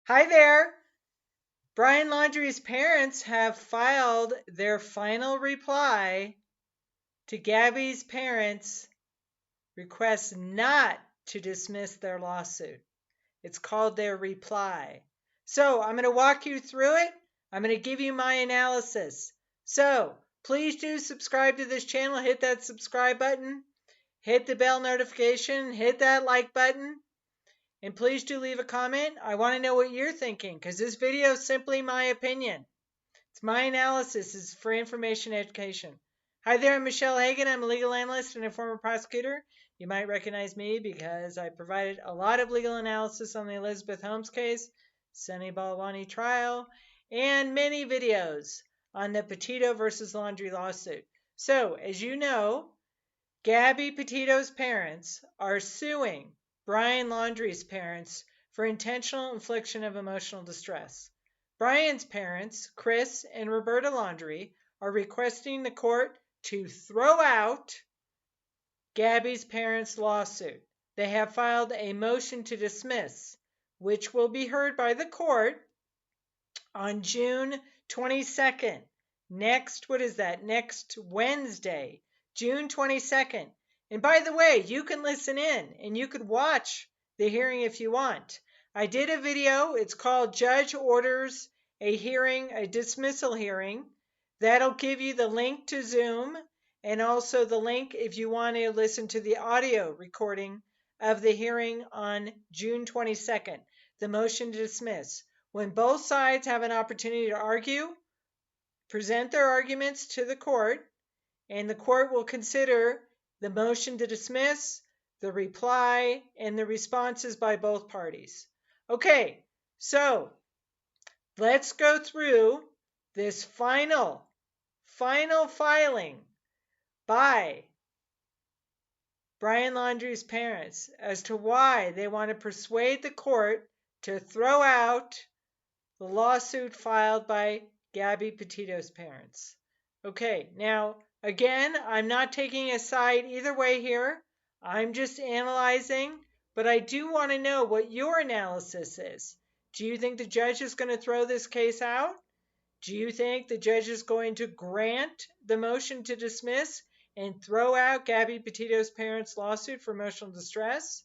Hi there. Brian Laundries' parents have filed their final reply to Gabby's parents' request not to dismiss their lawsuit. It's called their reply. So I'm going to walk you through it. I'm going to give you my analysis. So please do subscribe to this channel. Hit that subscribe button. Hit the bell notification. Hit that like button. And please do leave a comment. I want to know what you're thinking because this video is simply my opinion. It's my analysis. It's for information education. Hi there, I'm Michele Hagan. I'm a legal analyst and a former prosecutor. You might recognize me because I provided a lot of legal analysis on the Elizabeth Holmes case, Sunny Balwani trial, and many videos on the Petito versus Laundrie lawsuit. So, as you know, Gabby Petito's parents are suing Brian Laundries' parents for intentional infliction of emotional distress. Brian's parents, Chris and Roberta Laundrie, are requesting the court to throw out Gabby's parents' lawsuit. They have filed a motion to dismiss, which will be heard by the court on June 22nd. Next Wednesday, June 22nd. And by the way, you can listen in and you could watch the hearing if you want. I did a video. It's called Judge Orders a Hearing, a Dismissal Hearing. That'll give you the link to Zoom and also the link if you want to listen to the audio recording of the hearing on June 22nd, the motion to dismiss. When both sides have an opportunity to argue, present their arguments to the court, and the court will consider the motion to dismiss, the reply, and the responses by both parties. Okay, so let's go through this final filing by Brian Laundries' parents as to why they want to persuade the court to throw out the lawsuit filed by Gabby Petito's parents. Okay, now again, I'm not taking a side either way here. I'm just analyzing, but I do want to know what your analysis is. Do you think the judge is going to throw this case out? Do you think the judge is going to grant the motion to dismiss and throw out Gabby Petito's parents' lawsuit for emotional distress?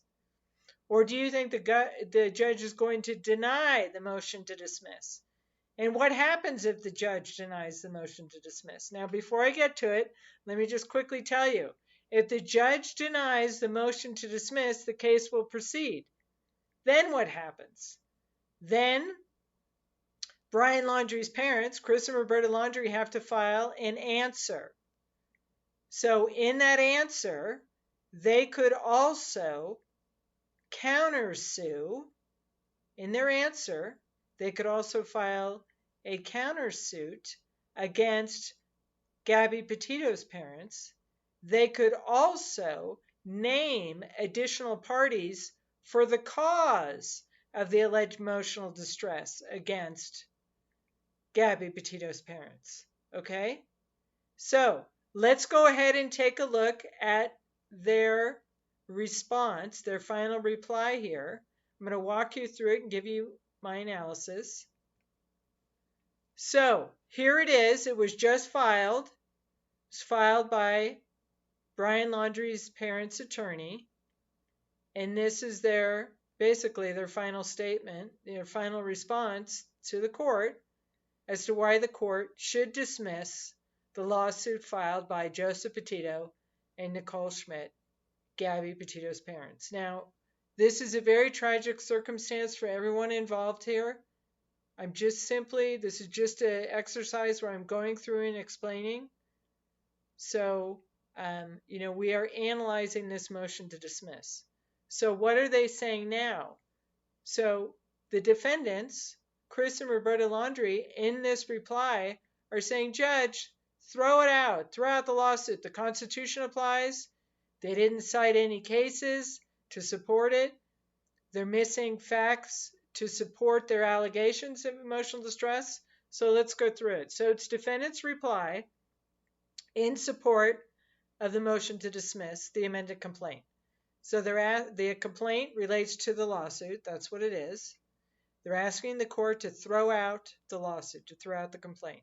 Or do you think the judge is going to deny the motion to dismiss? And what happens if the judge denies the motion to dismiss? Now, before I get to it, let me just quickly tell you. If the judge denies the motion to dismiss, the case will proceed. Then what happens? Then Brian Laundrie's parents, Chris and Roberta Laundrie, have to file an answer. So in that answer, they could also countersue. In their answer, they could also file a countersuit against Gabby Petito's parents. They could also name additional parties for the cause of the alleged emotional distress against Gabby Petito's parents. Okay? So let's go ahead and take a look at their response, their final reply here. I'm going to walk you through it and give you my analysis. So here it is. It was just filed. It's filed by Brian Laundrie's parents' attorney. And this is basically their final statement, their final response to the court as to why the court should dismiss the lawsuit filed by Joseph Petito and Nicole Schmidt, Gabby Petito's parents. Now, this is a very tragic circumstance for everyone involved here. This is just an exercise where I'm going through and explaining. So, we are analyzing this motion to dismiss. So what are they saying now? So the defendants, Chris and Roberta Laundrie, in this reply are saying, Judge, throw it out. Throw out the lawsuit. The Constitution applies. They didn't cite any cases to support it. They're missing facts to support their allegations of emotional distress. So let's go through it. So it's defendant's reply in support of the motion to dismiss the amended complaint. So the complaint relates to the lawsuit. That's what it is. They're asking the court to throw out the lawsuit, to throw out the complaint.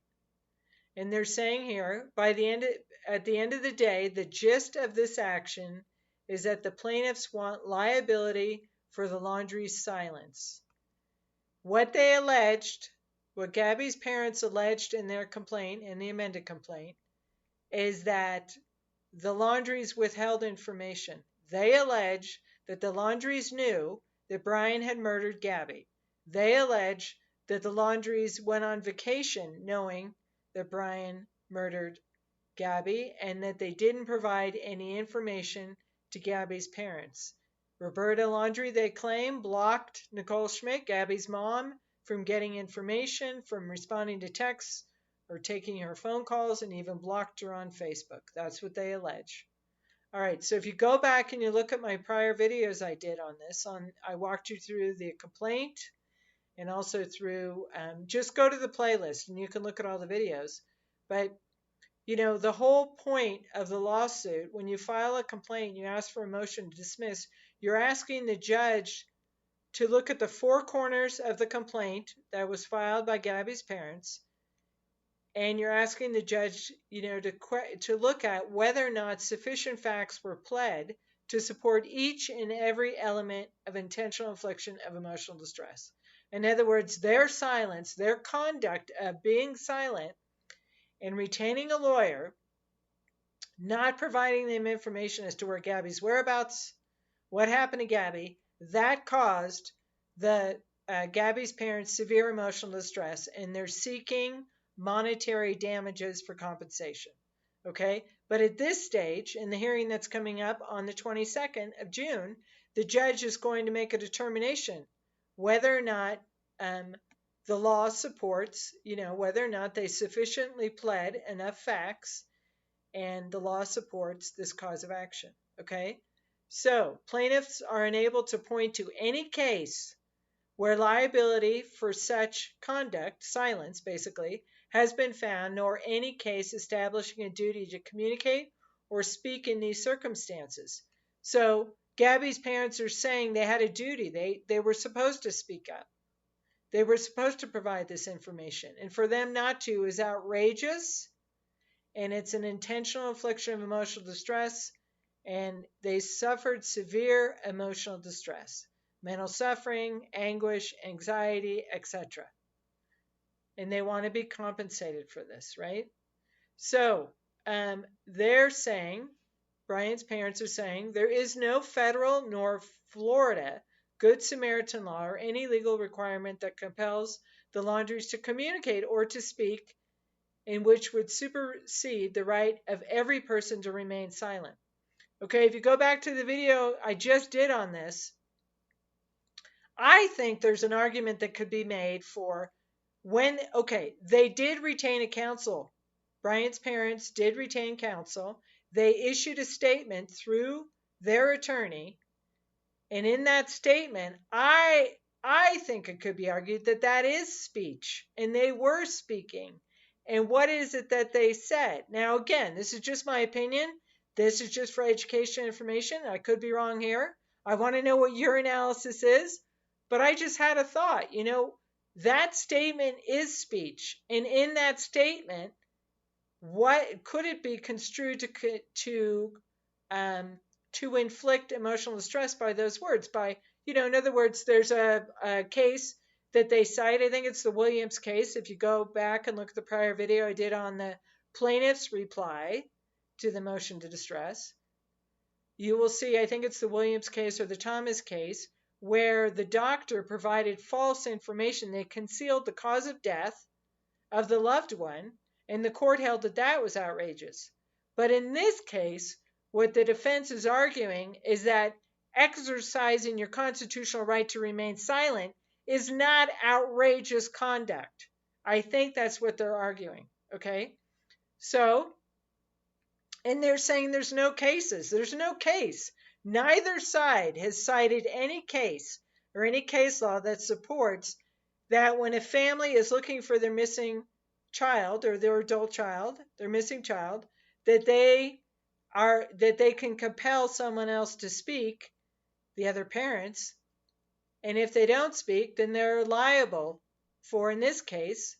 And they're saying here, at the end of the day, the gist of this action is that the plaintiffs want liability for the Laundrie's silence. What they alleged, what Gabby's parents alleged in their complaint, in the amended complaint, is that the Laundries withheld information. They allege that the Laundries knew that Brian had murdered Gabby. They allege that the Laundries went on vacation knowing that Brian murdered Gabby and that they didn't provide any information to Gabby's parents. Roberta Laundrie, they claim, blocked Nicole Schmidt, Gabby's mom, from getting information, from responding to texts or taking her phone calls, and even blocked her on Facebook. That's what they allege. All right, so if you go back and you look at my prior videos I did on this, I walked you through the complaint and also through, just go to the playlist and you can look at all the videos. But, you know, the whole point of the lawsuit, when you file a complaint, you ask for a motion to dismiss, you're asking the judge to look at the four corners of the complaint that was filed by Gabby's parents, and you're asking the judge, you know, to look at whether or not sufficient facts were pled to support each and every element of intentional infliction of emotional distress. In other words, their silence, their conduct of being silent and retaining a lawyer, not providing them information as to where Gabby's whereabouts, what happened to Gabby, that caused the Gabby's parents severe emotional distress, and they're seeking monetary damages for compensation. Okay, but at this stage, in the hearing that's coming up on the 22nd of June, the judge is going to make a determination whether or not the law supports, you know, whether or not they sufficiently pled enough facts and the law supports this cause of action. Okay, so plaintiffs are unable to point to any case where liability for such conduct, silence basically, has been found, nor any case establishing a duty to communicate or speak in these circumstances. So Gabby's parents are saying they had a duty. They were supposed to speak up. They were supposed to provide this information. And for them not to is outrageous, and it's an intentional infliction of emotional distress, and they suffered severe emotional distress, mental suffering, anguish, anxiety, etc. And they want to be compensated for this, right? So they're saying, Brian's parents are saying, there is no federal nor Florida Good Samaritan law or any legal requirement that compels the Laundries to communicate or to speak, in which would supersede the right of every person to remain silent. Okay, if you go back to the video I just did on this, I think there's an argument that could be made for when, okay, they did retain a counsel. Brian's parents did retain counsel. They issued a statement through their attorney. And in that statement, I think it could be argued that that is speech. And they were speaking. And what is it that they said? Now, again, this is just my opinion. This is just for education information. I could be wrong here. I want to know what your analysis is. But I just had a thought, you know, that statement is speech. And in that statement, what could it be construed to inflict emotional distress by those words? By, you know, in other words, there's a case that they cite. I think it's the Williams case. If you go back and look at the prior video I did on the plaintiff's reply to the motion to distress, you will see, I think it's the Williams case or the Thomas case, where the doctor provided false information. They concealed the cause of death of the loved one, and the court held that that was outrageous. But in this case, what the defense is arguing is that exercising your constitutional right to remain silent is not outrageous conduct. I think that's what they're arguing, okay? So, and they're saying there's no cases. There's no case. Neither side has cited any case or any case law that supports that when a family is looking for their missing child or their adult child, their missing child, that they can compel someone else to speak, the other parents, And if they don't speak, then they're liable for, in this case,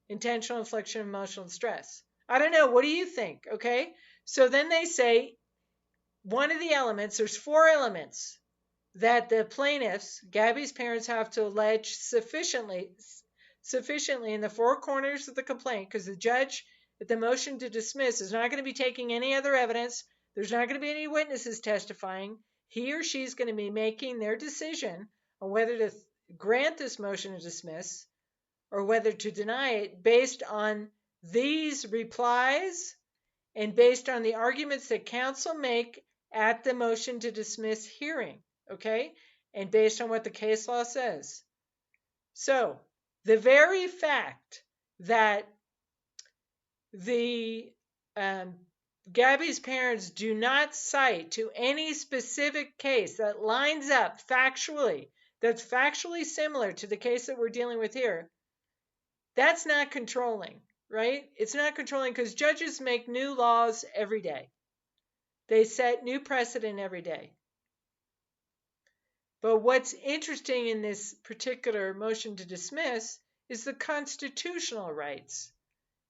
intentional infliction of emotional distress. I don't know. What do you think? Okay. So then they say one of the elements, there's 4 elements that the plaintiffs, Gabby's parents, have to allege sufficiently in the 4 corners of the complaint, because the judge at the motion to dismiss is not going to be taking any other evidence. There's not going to be any witnesses testifying. He or she's going to be making their decision on whether to grant this motion to dismiss or whether to deny it based on these replies and based on the arguments that counsel make at the motion to dismiss hearing, okay? And based on what the case law says. So, the very fact that the Gabby's parents do not cite to any specific case that lines up factually, that's factually similar to the case that we're dealing with here, that's not controlling, right? It's not controlling because judges make new laws every day. They set new precedent every day. But what's interesting in this particular motion to dismiss is the constitutional rights.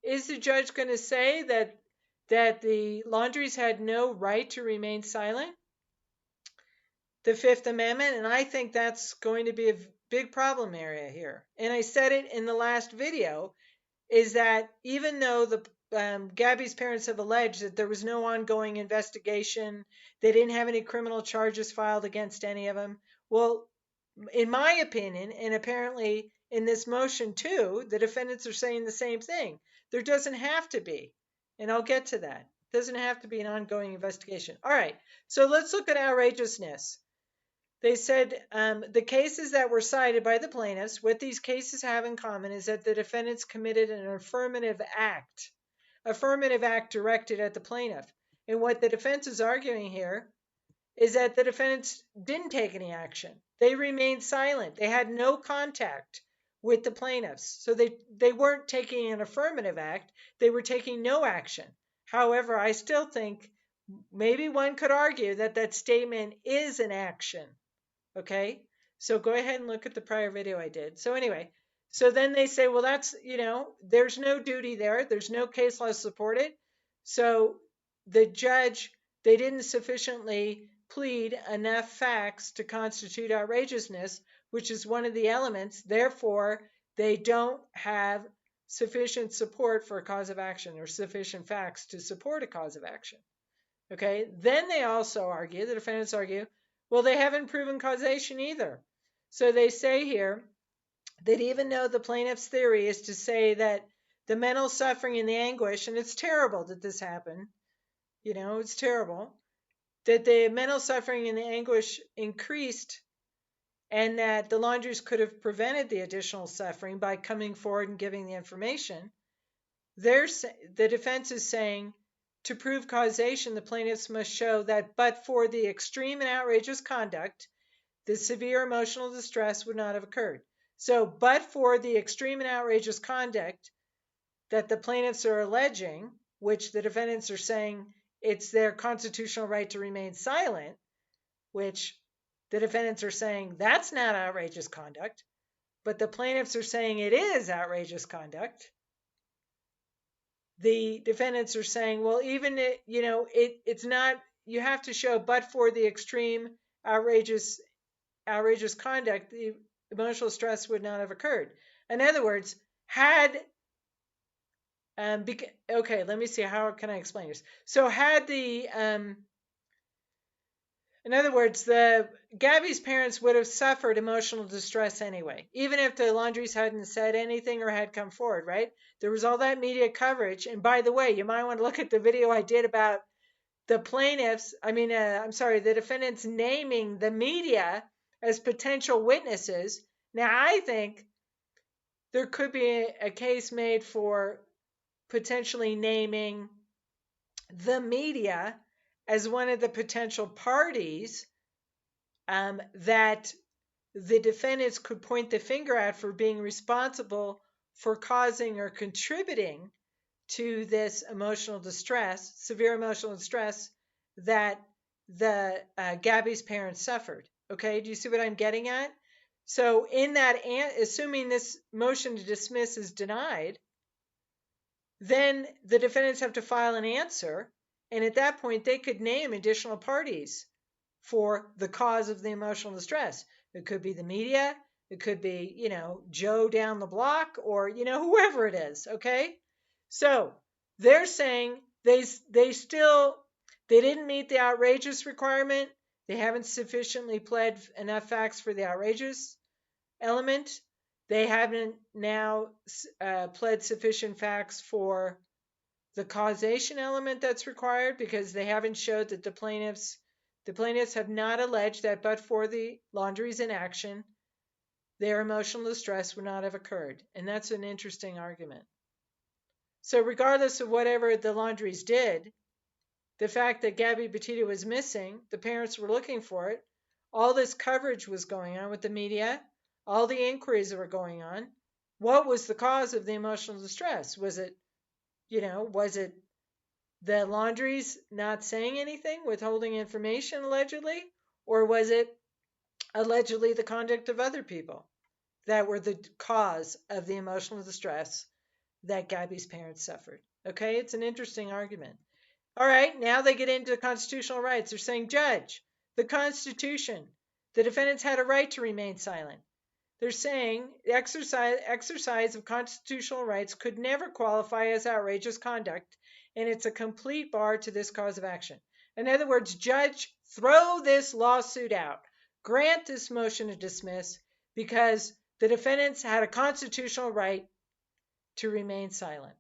Is the judge going to say that the Laundries had no right to remain silent? The Fifth Amendment, and I think that's going to be a big problem area here. And I said it in the last video, is that even though the Gabby's parents have alleged that there was no ongoing investigation, they didn't have any criminal charges filed against any of them. Well, in my opinion, and apparently in this motion too, the defendants are saying the same thing. There doesn't have to be, and I'll get to that. It doesn't have to be an ongoing investigation. All right, so let's look at outrageousness. They said the cases that were cited by the plaintiffs, what these cases have in common is that the defendants committed an affirmative act directed at the plaintiff. And what the defense is arguing here is that the defendants didn't take any action. They remained silent. They had no contact with the plaintiffs. So they weren't taking an affirmative act. They were taking no action. However, I still think maybe one could argue that that statement is an action. Okay, so go ahead and look at the prior video I did. So anyway, so then they say, well, that's, there's no duty there. There's no case law to support it. So the judge, they didn't sufficiently plead enough facts to constitute outrageousness, which is one of the elements. Therefore, they don't have sufficient support for a cause of action or sufficient facts to support a cause of action. Okay, then they also argue, the defendants argue, well, they haven't proven causation either. So they say here that even though the plaintiff's theory is to say that the mental suffering and the anguish, and it's terrible that this happened, it's terrible, that the mental suffering and the anguish increased and that the Laundries could have prevented the additional suffering by coming forward and giving the information, the defense is saying, to prove causation, the plaintiffs must show that but for the extreme and outrageous conduct, the severe emotional distress would not have occurred. So, but for the extreme and outrageous conduct that the plaintiffs are alleging, which the defendants are saying it's their constitutional right to remain silent, which the defendants are saying that's not outrageous conduct, but the plaintiffs are saying it is outrageous conduct. The defendants are saying, well, even it's not, you have to show, but for the extreme outrageous conduct, the emotional stress would not have occurred. In other words, okay, let me see, how can I explain this? So in other words, the Gabby's parents would have suffered emotional distress anyway, even if the Laundries hadn't said anything or had come forward, right? There was all that media coverage. And by the way, you might want to look at the video I did about the the defendants naming the media as potential witnesses. Now, I think there could be a case made for potentially naming the media as one of the potential parties that the defendants could point the finger at for being responsible for causing or contributing to this emotional distress, severe emotional distress that the Gabby's parents suffered. Okay, do you see what I'm getting at? So in that, assuming this motion to dismiss is denied, then the defendants have to file an answer. And at that point, they could name additional parties for the cause of the emotional distress. It could be the media. It could be, Joe down the block, or, whoever it is. Okay. So they're saying they didn't meet the outrageous requirement. They haven't sufficiently pled enough facts for the outrageous element. They haven't now pled sufficient facts for the causation element that's required, because they haven't showed that the plaintiffs have not alleged that but for the Laundries inaction, their emotional distress would not have occurred. And that's an interesting argument. So regardless of whatever the Laundries did, the fact that Gabby Petito was missing, the parents were looking for it, all this coverage was going on with the media, all the inquiries that were going on. What was the cause of the emotional distress? Was it the Laundries not saying anything, withholding information allegedly? Or was it allegedly the conduct of other people that were the cause of the emotional distress that Gabby's parents suffered? Okay, it's an interesting argument. All right, now they get into constitutional rights. They're saying, Judge, the Constitution, the defendants had a right to remain silent. They're saying the exercise of constitutional rights could never qualify as outrageous conduct, and it's a complete bar to this cause of action. In other words, Judge, throw this lawsuit out. Grant this motion to dismiss, because the defendants had a constitutional right to remain silent.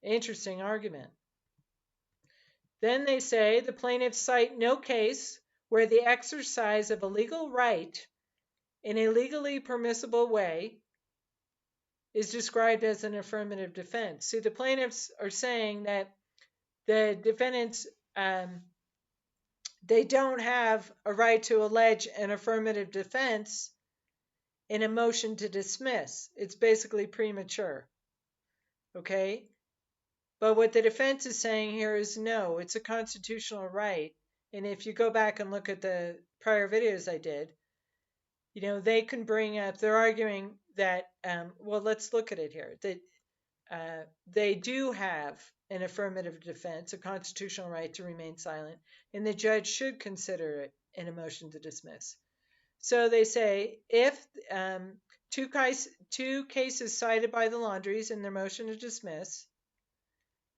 Interesting argument. Then they say the plaintiffs cite no case where the exercise of a legal right in a legally permissible way is described as an affirmative defense. See, the plaintiffs are saying that the defendants, they don't have a right to allege an affirmative defense in a motion to dismiss. It's basically premature. Okay? But what the defense is saying here is no, it's a constitutional right. And if you go back and look at the prior videos I did, they can bring up, they're arguing that, well, let's look at it here, that they do have an affirmative defense, a constitutional right to remain silent, and the judge should consider it in a motion to dismiss. So they say if two cases cited by the Laundries in their motion to dismiss,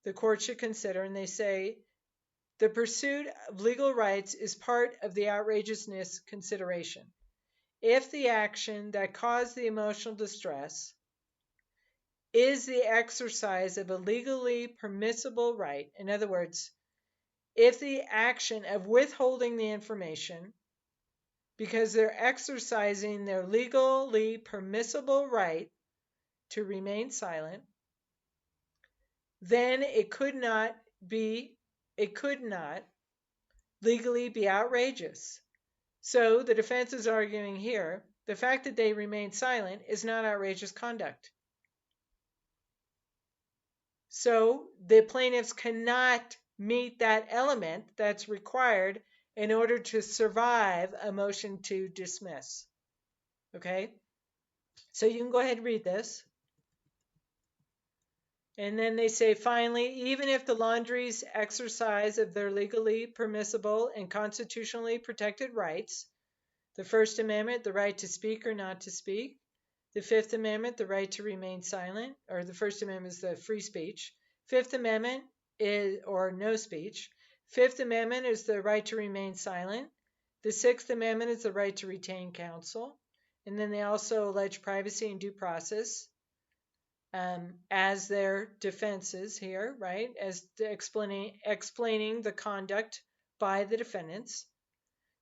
the court should consider, and they say the pursuit of legal rights is part of the outrageousness consideration. If the action that caused the emotional distress is the exercise of a legally permissible right, in other words, if the action of withholding the information because they're exercising their legally permissible right to remain silent, then it could not legally be outrageous. So the defense is arguing here, the fact that they remain silent is not outrageous conduct. So the plaintiffs cannot meet that element that's required in order to survive a motion to dismiss. Okay? So you can go ahead and read this. And then they say, finally, even if the Laundries exercise of their legally permissible and constitutionally protected rights, the First Amendment, the right to speak or not to speak, the Fifth Amendment, the right to remain silent, or the First Amendment is the free speech. Fifth Amendment is, or no speech. Fifth Amendment is the right to remain silent. The Sixth Amendment is the right to retain counsel. And then they also allege privacy and due process as their defenses here, right? As explaining the conduct by the defendants.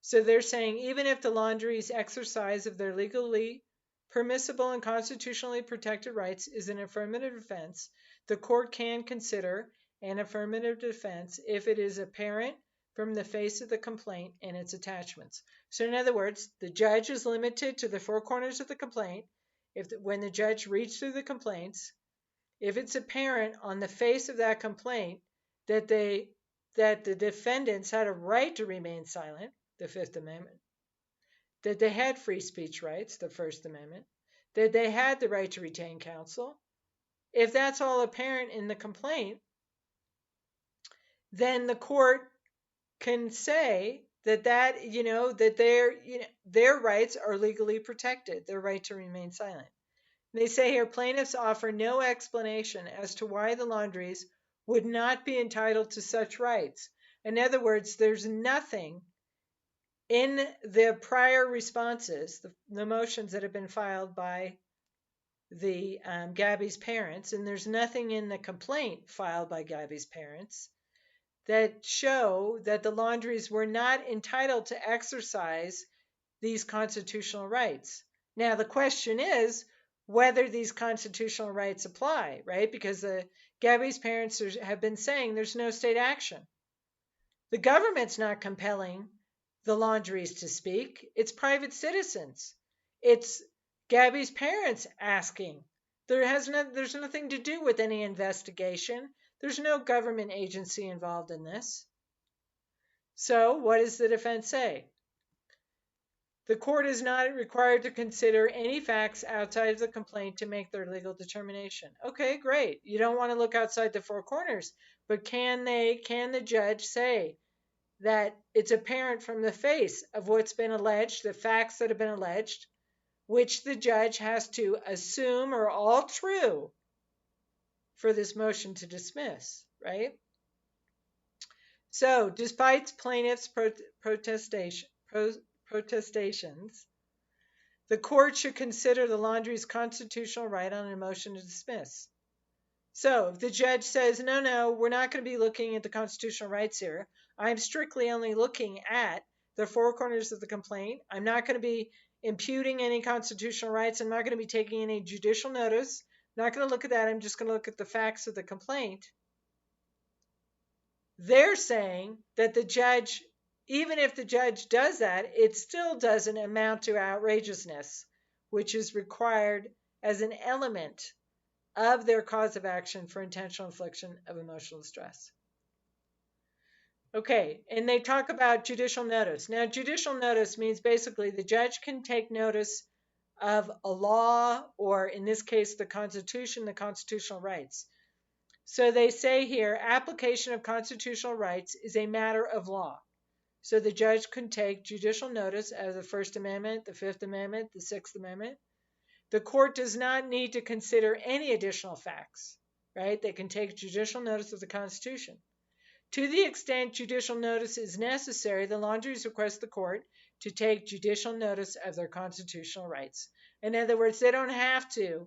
So they're saying even if the Laundries' exercise of their legally permissible and constitutionally protected rights is an affirmative defense, the court can consider an affirmative defense if it is apparent from the face of the complaint and its attachments. So in other words, the judge is limited to the four corners of the complaint. When the judge reads through the complaints, if it's apparent on the face of that complaint that the defendants had a right to remain silent, the Fifth Amendment, that they had free speech rights, the First Amendment, that they had the right to retain counsel. If that's all apparent in the complaint, then the court can say that their rights are legally protected, their right to remain silent. They say here plaintiffs offer no explanation as to why the Laundries would not be entitled to such rights. In other words, there's nothing in the prior responses, the motions that have been filed by the Gabby's parents, and there's nothing in the complaint filed by Gabby's parents that show that the Laundries were not entitled to exercise these constitutional rights. Now, the question is whether these constitutional rights apply, right? Because Gabby's parents have been saying there's no state action. The government's not compelling the Laundries to speak. It's private citizens. It's Gabby's parents asking. There's nothing to do with any investigation. There's no government agency involved in this. So what does the defense say? The court is not required to consider any facts outside of the complaint to make their legal determination. Okay, great. You don't want to look outside the four corners, but can the judge say that it's apparent from the face of what's been alleged, the facts that have been alleged, which the judge has to assume are all true for this motion to dismiss, right? So, despite plaintiffs' protestations, the court should consider the Laundries' constitutional right on a motion to dismiss. So, if the judge says, no, we're not going to be looking at the constitutional rights here, I'm strictly only looking at the four corners of the complaint. I'm not going to be imputing any constitutional rights. I'm not going to be taking any judicial notice. I'm not going to look at that. I'm just going to look at the facts of the complaint. They're saying that the judge, even if the judge does that, it still doesn't amount to outrageousness, which is required as an element of their cause of action for intentional infliction of emotional distress. Okay, and they talk about judicial notice. Now, judicial notice means basically the judge can take notice of a law, or in this case, the Constitution, the constitutional rights. So they say here, application of constitutional rights is a matter of law. So the judge can take judicial notice of the First Amendment, the Fifth Amendment, the Sixth Amendment. The court does not need to consider any additional facts, right? They can take judicial notice of the Constitution. To the extent judicial notice is necessary, the Laundries request the court to take judicial notice of their constitutional rights. In other words, they don't have to.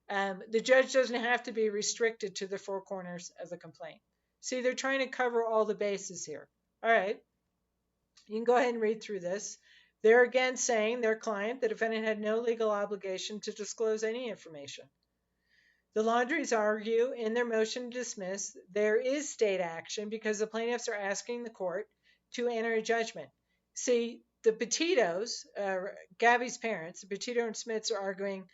The judge doesn't have to be restricted to the four corners of the complaint. See, they're trying to cover all the bases here. All right. You can go ahead and read through this. They're again saying their client, the defendant, had no legal obligation to disclose any information. The Laundries argue in their motion to dismiss there is state action because the plaintiffs are asking the court to enter a judgment. See, the Petitos, Gabby's parents, the Petito and Schmidts, are arguing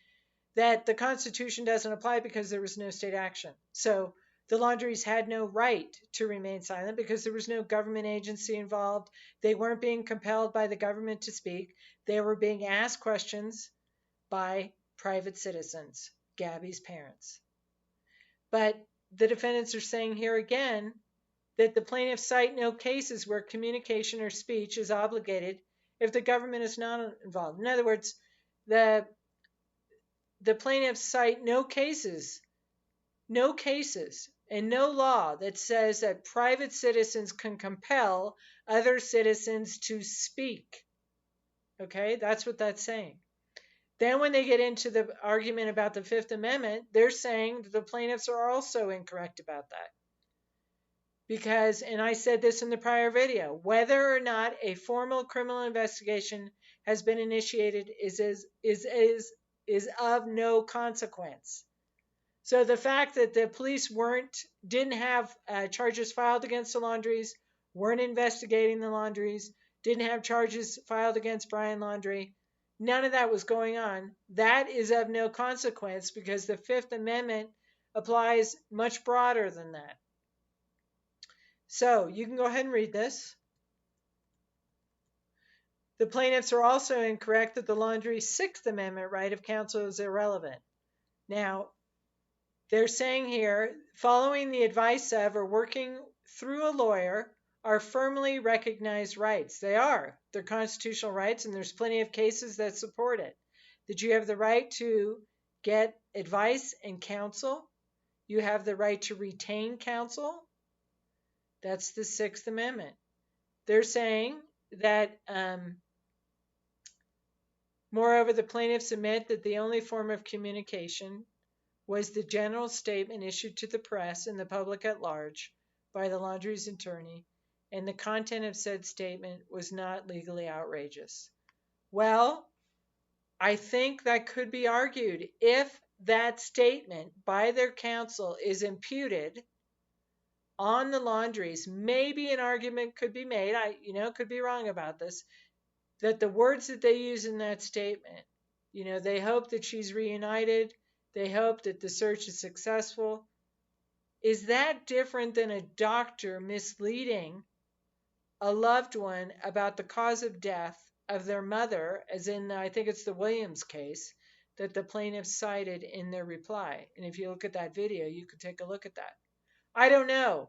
that the Constitution doesn't apply because there was no state action. So the Laundries had no right to remain silent because there was no government agency involved. They weren't being compelled by the government to speak. They were being asked questions by private citizens, Gabby's parents. But the defendants are saying here again that the plaintiffs cite no cases where communication or speech is obligated if the government is not involved. In other words, the plaintiffs cite no cases, and no law that says that private citizens can compel other citizens to speak. Okay, that's what that's saying. Then when they get into the argument about the Fifth Amendment, they're saying that the plaintiffs are also incorrect about that. Because, and I said this in the prior video, whether or not a formal criminal investigation has been initiated is of no consequence. So the fact that the police didn't have charges filed against the Laundries, weren't investigating the Laundries, didn't have charges filed against Brian Laundrie, none of that was going on. That is of no consequence because the Fifth Amendment applies much broader than that. So you can go ahead and read this. The plaintiffs are also incorrect that the Laundrie's Sixth Amendment right of counsel is irrelevant. Now, they're saying here, following the advice of or working through a lawyer are firmly recognized rights. They are. They're constitutional rights, and there's plenty of cases that support it. That you have the right to get advice and counsel. You have the right to retain counsel. That's the Sixth Amendment. They're saying that, moreover, the plaintiffs admit that the only form of communication was the general statement issued to the press and the public at large by the Laundries attorney, and the content of said statement was not legally outrageous. Well, I think that could be argued if that statement by their counsel is imputed on the Laundries. Maybe an argument could be made, I could be wrong about this, that the words that they use in that statement, they hope that she's reunited, they hope that the search is successful. Is that different than a doctor misleading a loved one about the cause of death of their mother, as in, I think it's the Williams case that the plaintiffs cited in their reply? And if you look at that video, you could take a look at that. I don't know.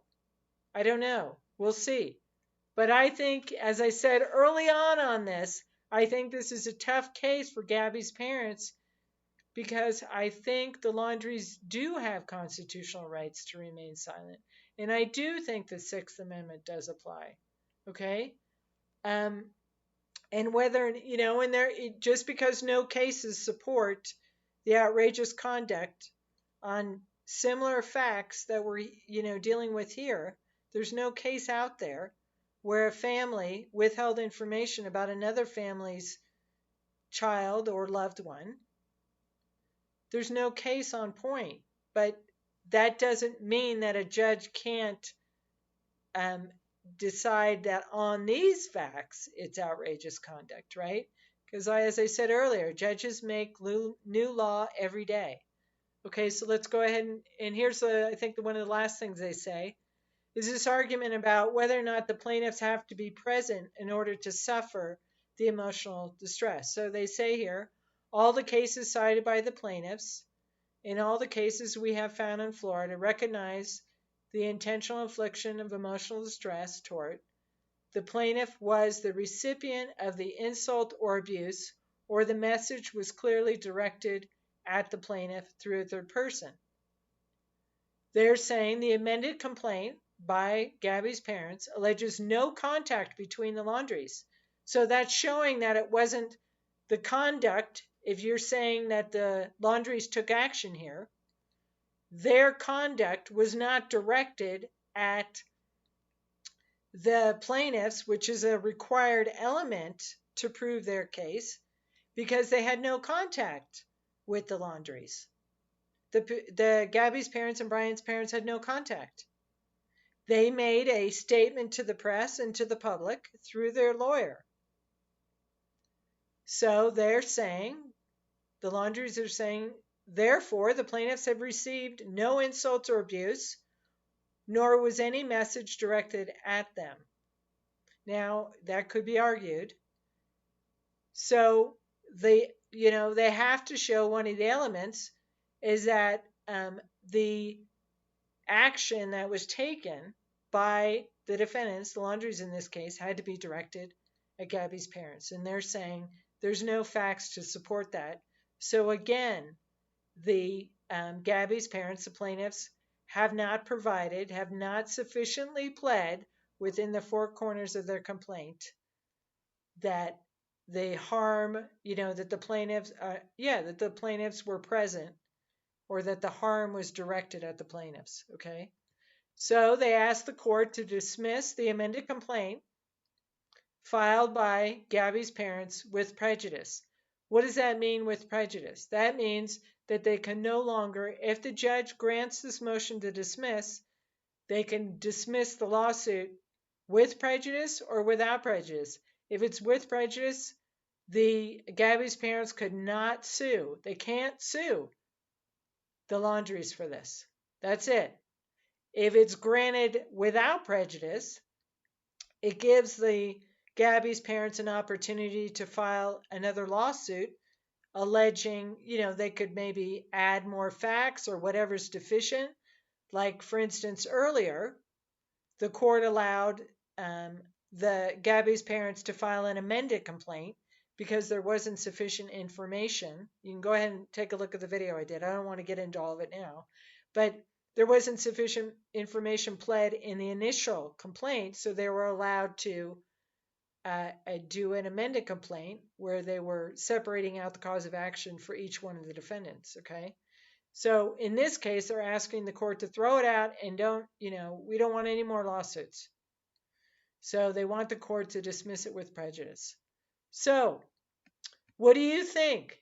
We'll see. But I think, as I said early on this, I think this is a tough case for Gabby's parents, because I think the Laundries do have constitutional rights to remain silent. And I do think the Sixth Amendment does apply. Okay? And whether, and there, just because no cases support the outrageous conduct on similar facts that we're, dealing with here, there's no case out there where a family withheld information about another family's child or loved one. There's no case on point, but that doesn't mean that a judge can't decide that on these facts it's outrageous conduct, right? Because as I said earlier, judges make new law every day. Okay, so let's go ahead and here's I think one of the last things they say is this argument about whether or not the plaintiffs have to be present in order to suffer the emotional distress. So they say here, all the cases cited by the plaintiffs, in all the cases we have found in Florida, recognize the intentional infliction of emotional distress tort. The plaintiff was the recipient of the insult or abuse, or the message was clearly directed at the plaintiff through a third person. They're saying the amended complaint by Gabby's parents alleges no contact between the Laundries. So that's showing that it wasn't the conduct. If you're saying that the Laundries took action here, their conduct was not directed at the plaintiffs, which is a required element to prove their case, because they had no contact with the Laundries. The Gabby's parents and Brian's parents had no contact. They made a statement to the press and to the public through their lawyer. So they're saying, the Laundries are saying, therefore, the plaintiffs have received no insults or abuse, nor was any message directed at them. Now, that could be argued. So they have to show one of the elements is that the action that was taken by the defendants, the Laundries in this case, had to be directed at Gabby's parents. And they're saying there's no facts to support that. So again, the Gabby's parents, the plaintiffs, have not sufficiently pled within the four corners of their complaint that the harm, that the plaintiffs were present, or that the harm was directed at the plaintiffs. Okay, so they asked the court to dismiss the amended complaint filed by Gabby's parents with prejudice. What does that mean, with prejudice? That means that they can no longer, if the judge grants this motion to dismiss, they can dismiss the lawsuit with prejudice or without prejudice. If it's with prejudice, the Gabby's parents could not sue. They can't sue the Laundries for this. That's it. If it's granted without prejudice, it gives the Gabby's parents an opportunity to file another lawsuit alleging, they could maybe add more facts or whatever's deficient. Like, for instance, earlier, the court allowed the Gabby's parents to file an amended complaint because there wasn't sufficient information. You can go ahead and take a look at the video I did. I don't want to get into all of it now, but there wasn't sufficient information pled in the initial complaint, so they were allowed to do an amended complaint where they were separating out the cause of action for each one of the defendants. Okay. So in this case, they're asking the court to throw it out and we don't want any more lawsuits. So they want the court to dismiss it with prejudice. So what do you think?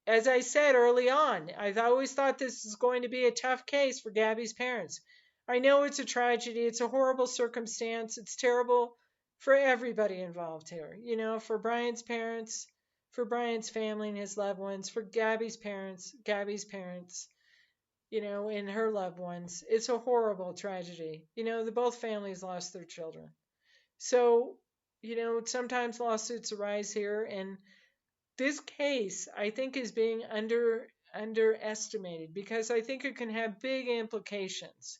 As I said early on, I've always thought this is going to be a tough case for Gabby's parents. I know it's a tragedy. It's a horrible circumstance. It's terrible for everybody involved here. For Brian's parents, for Brian's family and his loved ones, for Gabby's parents, and her loved ones. It's a horrible tragedy. Both families lost their children. So, sometimes lawsuits arise here, and this case, I think, is being underestimated because I think it can have big implications,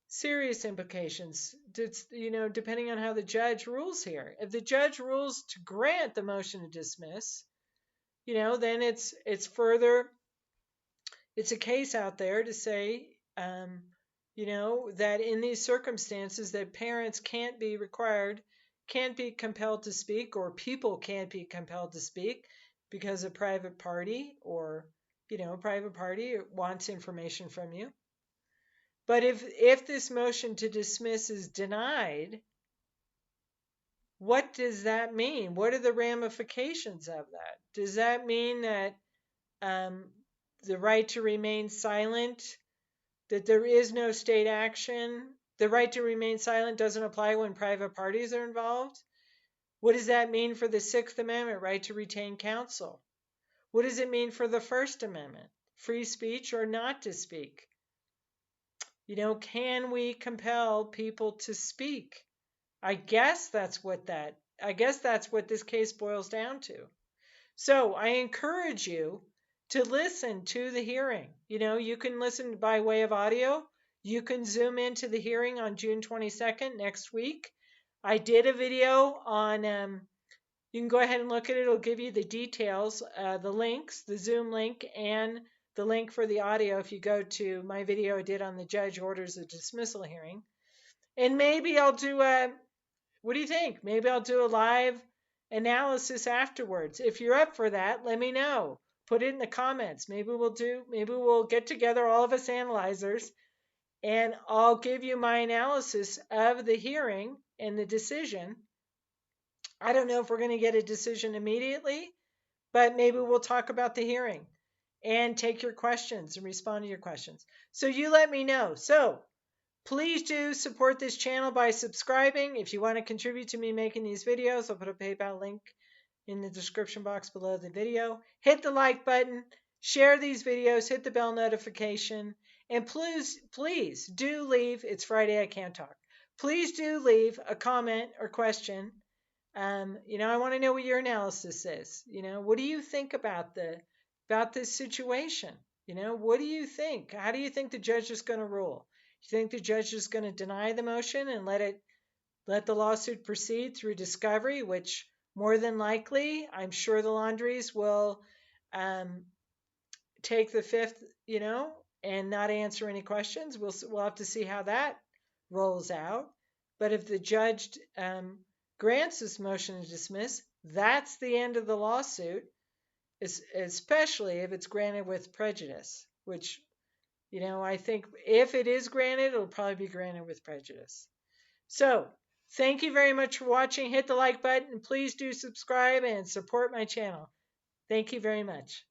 serious implications, depending on how the judge rules here. If the judge rules to grant the motion to dismiss, then it's a case out there to say, that in these circumstances that parents can't be compelled to speak, or people can't be compelled to speak because a private party wants information from you. But if this motion to dismiss is denied, what does that mean? What are the ramifications of that? Does that mean that the right to remain silent, that there is no state action? The right to remain silent doesn't apply when private parties are involved? What does that mean for the Sixth Amendment, right to retain counsel? What does it mean for the First Amendment, free speech or not to speak? Can we compel people to speak? I guess that's what this case boils down to. So I encourage you to listen to the hearing. You can listen by way of audio. You can zoom into the hearing on June 22nd, next week. I did a video on, you can go ahead and look at it. It'll give you the details, the links, the Zoom link, and the link for the audio if you go to my video I did on the judge orders a dismissal hearing. And maybe I'll do what do you think? Maybe I'll do a live analysis afterwards. If you're up for that, let me know. Put it in the comments. Maybe we'll get together, all of us analyzers, and I'll give you my analysis of the hearing and the decision. I don't know if we're going to get a decision immediately, but maybe we'll talk about the hearing and take your questions and respond to your questions. So you let me know. So please do support this channel by subscribing. If you want to contribute to me making these videos, I'll put a PayPal link in the description box below the video. Hit the like button, share these videos, hit the bell notification, and please do leave, it's Friday, I can't talk. Please do leave a comment or question. I want to know what your analysis is. What do you think about this situation? What do you think? How do you think the judge is going to rule? You think the judge is going to deny the motion and let the lawsuit proceed through discovery, which more than likely, I'm sure the Laundries will take the fifth, and not answer any questions. We'll have to see how that rolls out. But if the judge grants this motion to dismiss, that's the end of the lawsuit, especially if it's granted with prejudice, which, I think if it is granted, it'll probably be granted with prejudice. So thank you very much for watching. Hit the like button and please do subscribe and support my channel. Thank you very much.